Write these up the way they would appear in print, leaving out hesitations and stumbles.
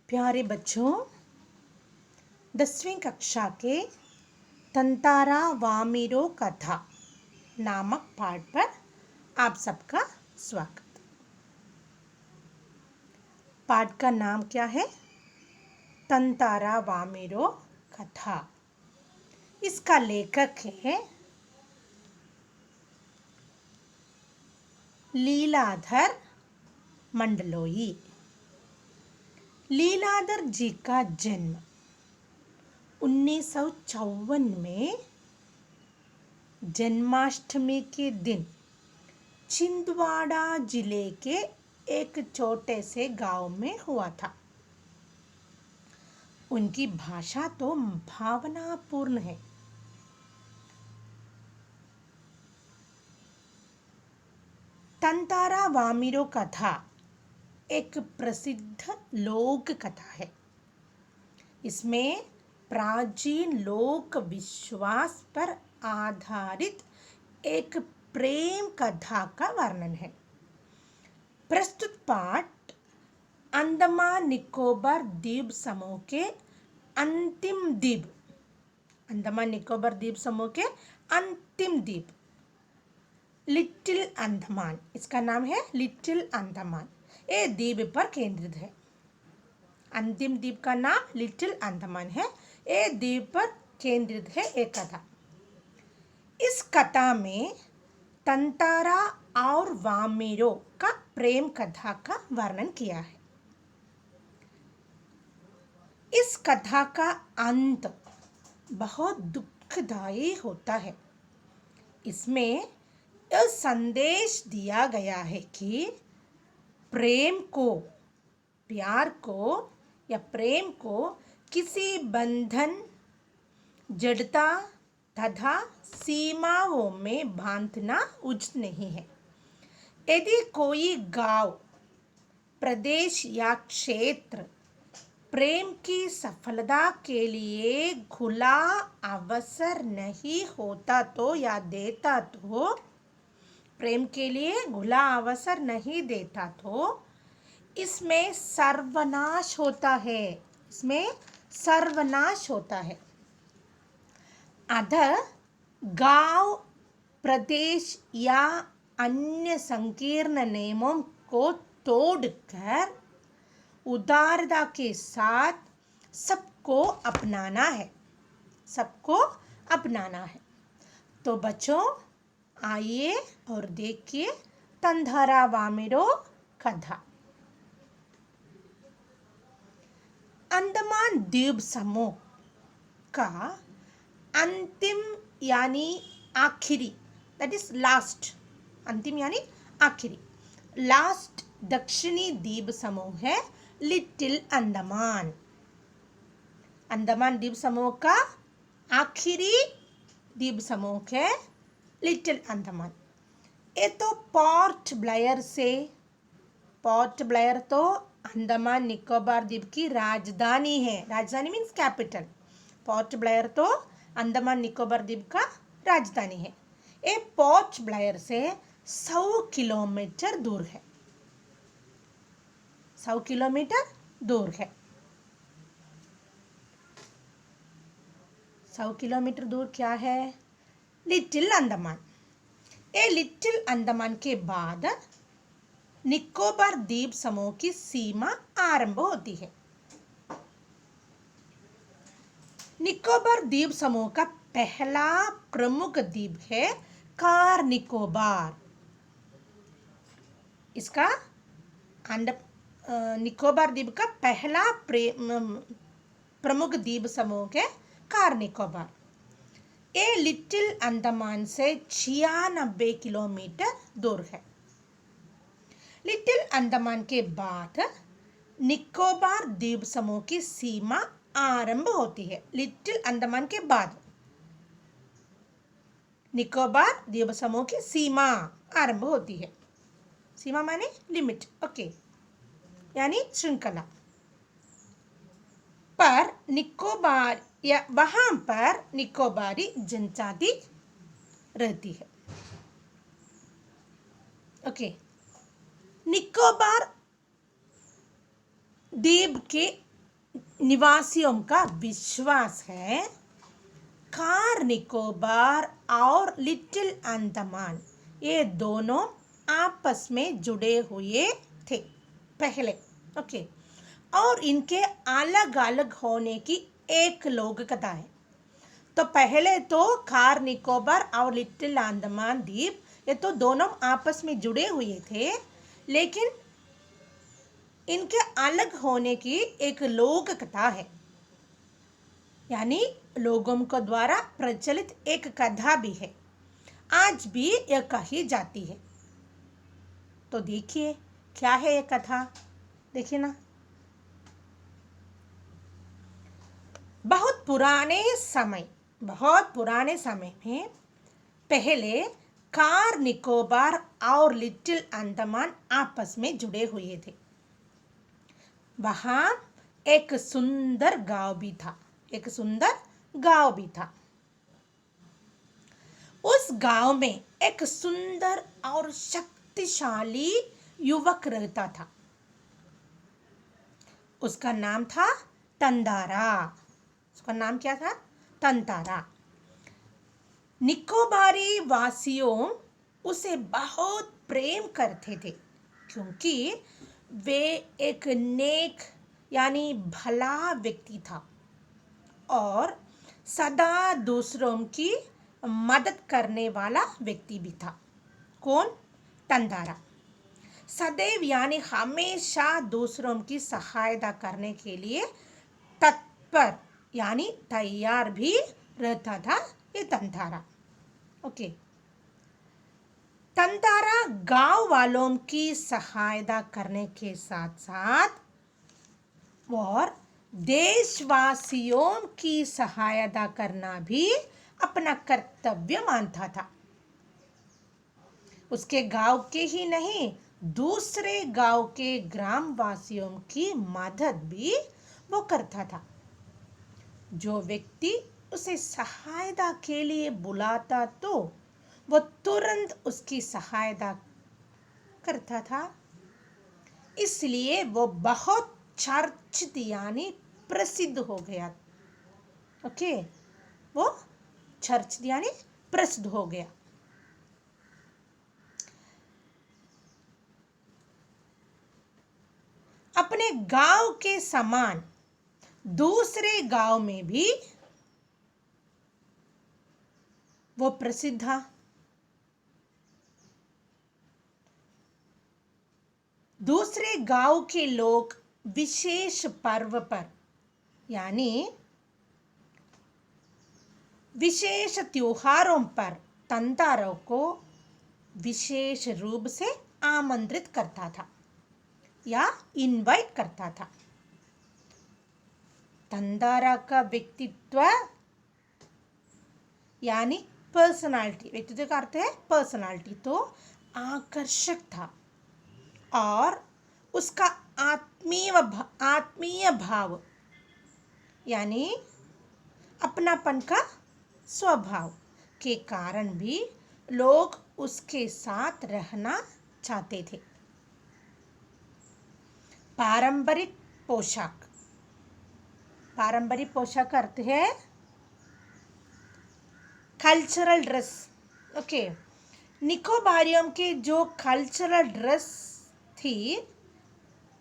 प्यारे बच्चों, 10वीं कक्षा के तंतारा वामिरो कथा नामक पाठ पर आप सबका स्वागत। पाठ का नाम क्या है? तंतारा वामिरो कथा। इसका लेखक है लीलाधर मंडलोई। लीलाधर जी का जन्म 1954 में जन्माष्टमी के दिन छिंदवाड़ा जिले के एक छोटे से गांव में हुआ था। उनकी भाषा तो भावनापूर्ण है। तंतारा वामिरो कथा एक प्रसिद्ध लोक कथा है। इसमें प्राचीन लोक विश्वास पर आधारित एक प्रेम कथा का वर्णन है। प्रस्तुत पाठ अंडमान निकोबार द्वीप समूह के अंतिम द्वीप अंडमान निकोबार द्वीप समूह के अंतिम द्वीप लिटिल अंडमान, इसका नाम है लिटिल अंडमान, ये द्वीप पर केंद्रित है। अंतिम द्वीप का नाम लिटिल अंडमान है। ये द्वीप पर केंद्रित है एक कथा। इस कथा में तंतारा और वामिरो का प्रेम कथा का वर्णन किया है। इस कथा का अंत बहुत दुखदायी होता है। इसमें यह संदेश दिया गया है कि प्रेम को किसी बंधन, जड़ता तथा सीमाओं में बांधना उचित नहीं है। यदि कोई गांव, प्रदेश या क्षेत्र प्रेम की सफलता के लिए खुला अवसर नहीं होता तो या देता तो, प्रेम के लिए खुला अवसर नहीं देता तो इसमें सर्वनाश होता है। अतः गांव, प्रदेश या अन्य संकीर्ण नियमों को तोड़कर उदारता के साथ सबको अपनाना है। तो बच्चों, आइए और देखिए तंतारा वामिरो कथा। अंडमान द्वीप समूह का अंतिम यानी आखिरी, दैट इज लास्ट, अंतिम यानी आखिरी, लास्ट दक्षिणी द्वीप समूह है लिटिल अंडमान। अंडमान द्वीप समूह का आखिरी द्वीप समूह है लिटिल अंडमान। ये तो पोर्ट ब्लेयर तो अंडमान निकोबार द्वीप की राजधानी है। राजधानी मीन्स कैपिटल। पोर्ट ब्लेयर तो अंडमान निकोबार द्वीप का राजधानी है। ये पोर्ट ब्लेयर से 100 किलोमीटर दूर है। 100 किलोमीटर दूर है। 100 किलोमीटर दूर क्या है? लिटिल अंडमान। ये लिटिल अंडमान के बाद निकोबार द्वीप समूह की सीमा आरंभ होती है। निकोबार द्वीप समूह का पहला प्रमुख द्वीप है कार निकोबार। इसका निकोबार द्वीप का पहला प्रमुख द्वीप समूह है कार निकोबार। ये लिटिल अंडमान से 96 किलोमीटर दूर है। लिटिल अंडमान के बाद निकोबार द्वीप समूह की सीमा आरंभ होती है। लिटिल अंडमान के बाद निकोबार द्वीप समूह की सीमा आरंभ होती है। सीमा माने लिमिट, ओके, यानी श्रृंखला पर निकोबार या वहां पर निकोबारी जनजाति रहती है। ओके, निकोबार द्वीप के निवासियों का विश्वास है कार निकोबार और लिटिल अंडमान ये दोनों आपस में जुड़े हुए थे पहले। ओके, और इनके अलग अलग होने की एक लोक कथा है। तो पहले तो कार निकोबार और लिटिल अंडमान द्वीप ये तो दोनों आपस में जुड़े हुए थे, लेकिन इनके अलग होने की एक लोक कथा है, यानी लोगों को द्वारा प्रचलित एक कथा भी है, आज भी यह कही जाती है। तो देखिए क्या है ये कथा, देखिए ना। बहुत पुराने समय में पहले कार निकोबार और लिटिल अंडमान आपस में जुड़े हुए थे। वहां एक सुंदर गांव भी था। उस गांव में एक सुंदर और शक्तिशाली युवक रहता था। उसका नाम था तंदारा। उसका नाम क्या था? तंतारा। निकोबारी वासियों उसे बहुत प्रेम करते थे, क्योंकि वे एक नेक यानी भला व्यक्ति था और सदा दूसरों की मदद करने वाला व्यक्ति भी था। कौन? तंदारा। सदैव यानी हमेशा दूसरों की सहायता करने के लिए तत्पर यानी तैयार भी रहता था ये तंदारा। ओके, तंदारा गांव वालों की सहायता करने के साथ साथ और देशवासियों की सहायता करना भी अपना कर्तव्य मानता था। उसके गांव के ही नहीं, दूसरे गांव के ग्रामवासियों की मदद भी वो करता था। जो व्यक्ति उसे सहायता के लिए बुलाता तो वो तुरंत उसकी सहायता करता था। इसलिए वो बहुत चर्चित यानी प्रसिद्ध हो गया। ओके, वो चर्चित यानी प्रसिद्ध हो गया। अपने गांव के समान दूसरे गांव में भी वो प्रसिद्ध था। दूसरे गांव के लोग विशेष पर्व पर यानी विशेष त्योहारों पर तंतारों को विशेष रूप से आमंत्रित करता था या इनवाइट करता था। तंदारा का व्यक्तित्व यानी पर्सनालिटी, व्यक्तित्व का अर्थ है पर्सनालिटी, तो आकर्षक था और उसका आत्मीय भाव यानी अपनापन का स्वभाव के कारण भी लोग उसके साथ रहना चाहते थे। पारंपरिक पोशाक का अर्थ है कल्चरल ड्रेस। ओके, निकोबारियों के जो कल्चरल ड्रेस थी,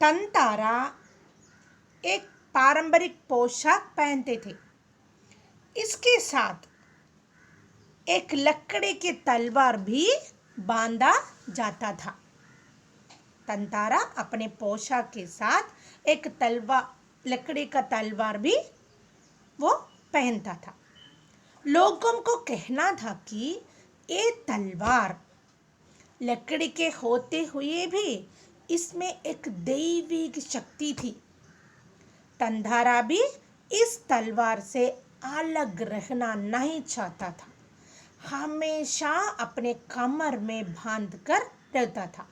तंतारा एक पारंपरिक पोशाक पहनते थे। इसके साथ एक लकड़ी के तलवार भी बांधा जाता था। तंतारा अपने पोशाक के साथ एक लकड़ी का तलवार भी वो पहनता था। लोगों को कहना था कि ये तलवार लकड़ी के होते हुए भी इसमें एक दैविक शक्ति थी। तंदारा भी इस तलवार से अलग रहना नहीं चाहता था, हमेशा अपने कमर में बांध कर रहता था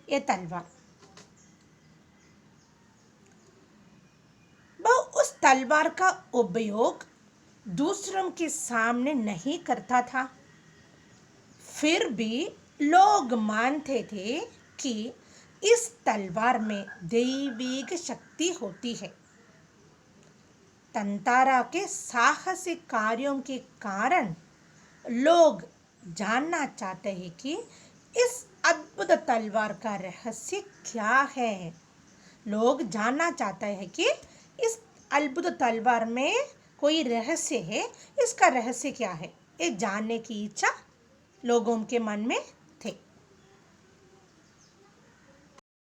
ये तलवार। वह उस तलवार का उपयोग दूसरों के सामने नहीं करता था, फिर भी लोग मानते थे कि इस तलवार में दैविक शक्ति होती है। तंतारा के साहसिक कार्यों के कारण लोग जानना चाहते हैं कि इस अद्भुत तलवार का रहस्य क्या है। लोग जानना चाहते हैं कि इस अद्भुत तलवार में कोई रहस्य है, इसका रहस्य क्या है, ये जानने की इच्छा लोगों के मन में